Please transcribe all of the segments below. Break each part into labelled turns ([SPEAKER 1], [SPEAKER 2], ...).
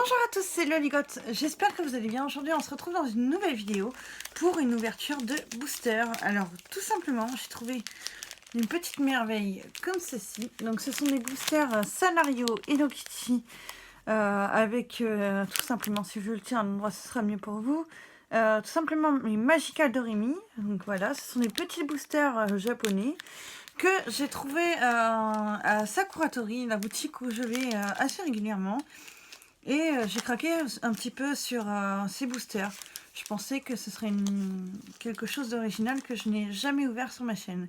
[SPEAKER 1] Bonjour à tous, c'est Loligotte, j'espère que vous allez bien. Aujourd'hui on se retrouve dans une nouvelle vidéo pour une ouverture de booster. Alors tout simplement j'ai trouvé une petite merveille comme ceci. Donc ce sont des boosters Sanario Hello Kitty avec tout simplement, si je le tiens à un endroit ce sera mieux pour vous, tout simplement mes Magical Doremi. Donc voilà, ce sont des petits boosters japonais que j'ai trouvé à Sakuratori, la boutique où je vais assez régulièrement. Et j'ai craqué un petit peu sur ces boosters. Je pensais que ce serait quelque chose d'original que je n'ai jamais ouvert sur ma chaîne.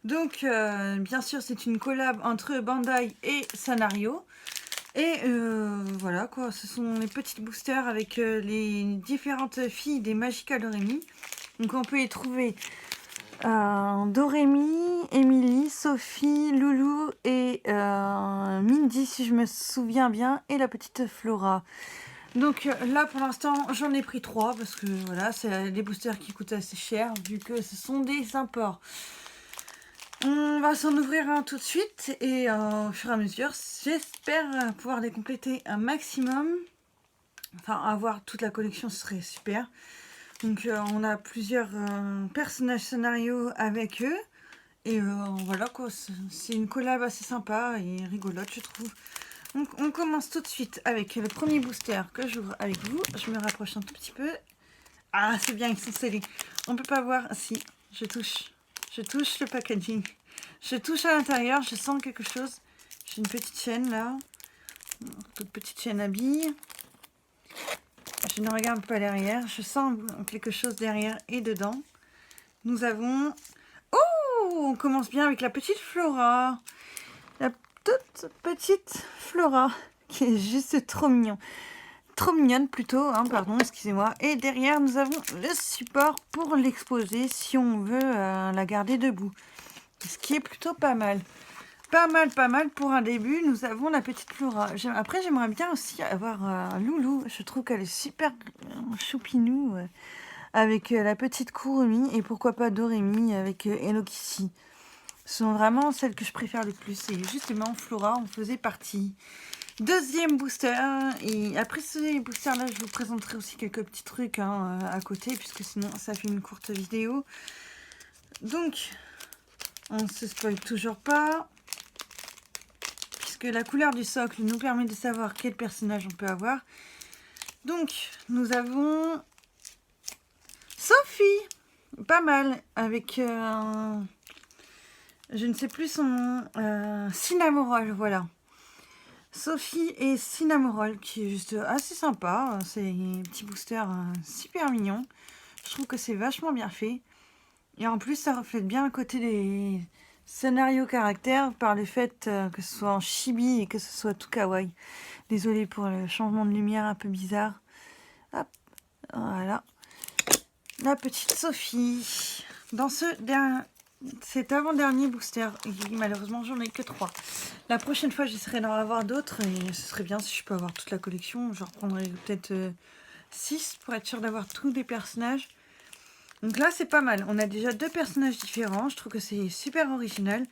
[SPEAKER 1] Donc, bien sûr, c'est une collab entre Bandai et Sanario. Et voilà quoi, ce sont les petits boosters avec les différentes filles des Magical Doremi. Donc on peut les trouver Doremi, Emily, Sophie, Loulou et Mindy si je me souviens bien, et la petite Flora. Donc là pour l'instant j'en ai pris 3 parce que voilà, c'est des boosters qui coûtent assez cher vu que ce sont des imports. On va s'en ouvrir un tout de suite et au fur et à mesure j'espère pouvoir les compléter un maximum. Enfin avoir toute la collection ce serait super. Donc on a plusieurs personnages scénarios avec eux. Et voilà quoi, c'est une collab assez sympa et rigolote je trouve. Donc on commence tout de suite avec le premier booster que j'ouvre avec vous. Je me rapproche un tout petit peu. Ah c'est bien, ils sont scellés. On peut pas voir, si, je touche le packaging. Je touche à l'intérieur, je sens quelque chose. J'ai une petite chaîne là. Toute petite chaîne à billes. Je ne regarde pas derrière, je sens quelque chose derrière et dedans. Nous avons... Oh, on commence bien avec la petite Flora. La toute petite Flora qui est juste trop mignon. Trop mignonne plutôt, hein, pardon, excusez-moi. Et derrière, nous avons le support pour l'exposer si on veut la garder debout. Ce qui est plutôt pas mal. Pas mal pour un début. Nous avons la petite Flora. Après, j'aimerais bien aussi avoir Loulou. Je trouve qu'elle est super choupinou avec la petite Kurumi. Et pourquoi pas Doremi avec Hello Kitty. Ce sont vraiment celles que je préfère le plus. Et justement, Flora en faisait partie. Deuxième booster. Et après ces boosters-là, je vous présenterai aussi quelques petits trucs à côté, puisque sinon, ça fait une courte vidéo. Donc, on ne se spoil toujours pas, puisque la couleur du socle nous permet de savoir quel personnage on peut avoir. Donc, nous avons Sophie. Pas mal. Avec... je ne sais plus son nom. Cinnamoroll, voilà. Sophie et Cinnamoroll, qui est juste assez sympa. C'est un petit booster super mignon. Je trouve que c'est vachement bien fait. Et en plus, ça reflète bien le côté des scénarios caractères par le fait que ce soit en chibi et que ce soit tout kawaii. Désolée pour le changement de lumière un peu bizarre. Hop, voilà. La petite Sophie. Dans cet avant-dernier booster, et malheureusement j'en ai que 3. La prochaine fois j'essaierai d'en avoir d'autres et ce serait bien si je peux avoir toute la collection. Je reprendrai peut-être 6 pour être sûr d'avoir tous les personnages. Donc là c'est pas mal, on a déjà 2 personnages différents, je trouve que c'est super original.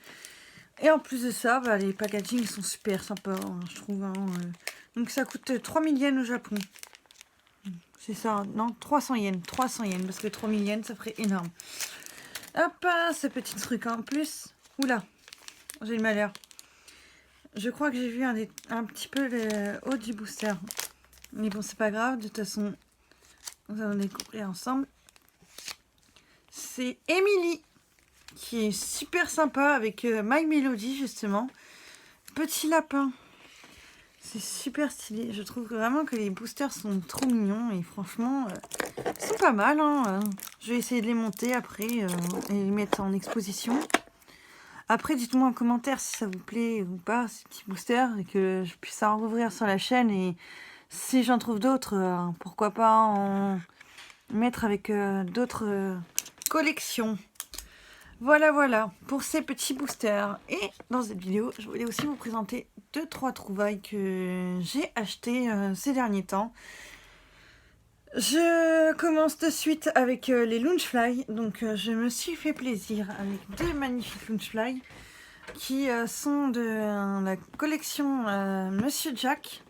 [SPEAKER 1] Et en plus de ça, bah, les packaging sont super sympas, hein, je trouve. Donc ça coûte 3000 yens au Japon. C'est ça, non, 300 yens, parce que 3000 yens ça ferait énorme. Hop, ce petit truc en plus. Oula, j'ai le malheur. Je crois que j'ai vu un petit peu le haut du booster. Mais bon, c'est pas grave, de toute façon, nous allons découvrir ensemble. C'est Emily, qui est super sympa avec My Melody, justement. Petit lapin. C'est super stylé. Je trouve vraiment que les boosters sont trop mignons et franchement, ils sont pas mal. Hein. Je vais essayer de les monter après et les mettre en exposition. Après, dites-moi en commentaire si ça vous plaît ou pas, ces petits boosters, et que je puisse en rouvrir sur la chaîne. Et si j'en trouve d'autres, pourquoi pas en mettre avec d'autres collections. Voilà pour ces petits boosters. Et dans cette vidéo, je voulais aussi vous présenter 2-3 trouvailles que j'ai achetées ces derniers temps. Je commence de suite avec les Loungefly. Donc je me suis fait plaisir avec 2 magnifiques Loungefly qui sont de la collection Monsieur Jack.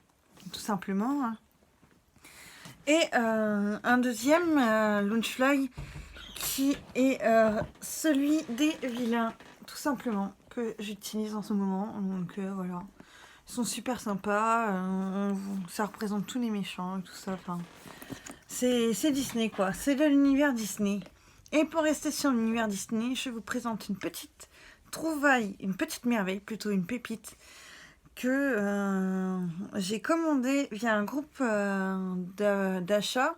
[SPEAKER 1] tout simplement. Hein. Et un deuxième Loungefly qui est celui des vilains, tout simplement, que j'utilise en ce moment. Donc voilà, ils sont super sympas, ça représente tous les méchants et tout ça. Enfin, c'est Disney quoi, c'est de l'univers Disney. Et pour rester sur l'univers Disney, je vous présente une petite trouvaille, une petite merveille, plutôt une pépite, que j'ai commandé via un groupe d'achat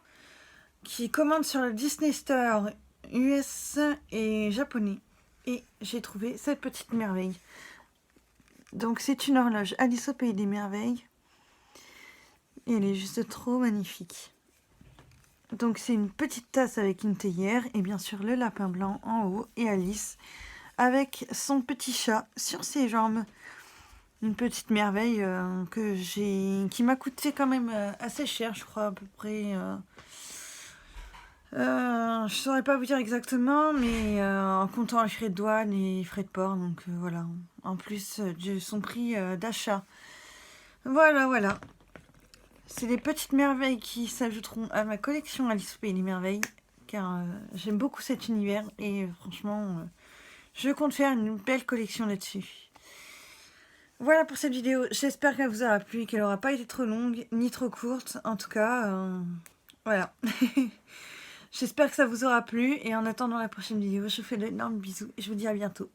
[SPEAKER 1] qui commande sur le Disney Store US et japonais. Et j'ai trouvé cette petite merveille. Donc c'est une horloge Alice au Pays des Merveilles. Et elle est juste trop magnifique. Donc c'est une petite tasse avec une théière et bien sûr le lapin blanc en haut et Alice avec son petit chat sur ses jambes. Une petite merveille qui m'a coûté quand même assez cher, je crois à peu près. Je saurais pas vous dire exactement, mais en comptant les frais de douane et les frais de port, donc voilà. En plus de son prix d'achat. Voilà. C'est des petites merveilles qui s'ajouteront à ma collection Alice au Pays des Merveilles, car j'aime beaucoup cet univers et franchement, je compte faire une belle collection là-dessus. Voilà pour cette vidéo, j'espère qu'elle vous aura plu, qu'elle n'aura pas été trop longue ni trop courte. En tout cas, voilà. J'espère que ça vous aura plu et en attendant la prochaine vidéo, je vous fais d'énormes bisous et je vous dis à bientôt.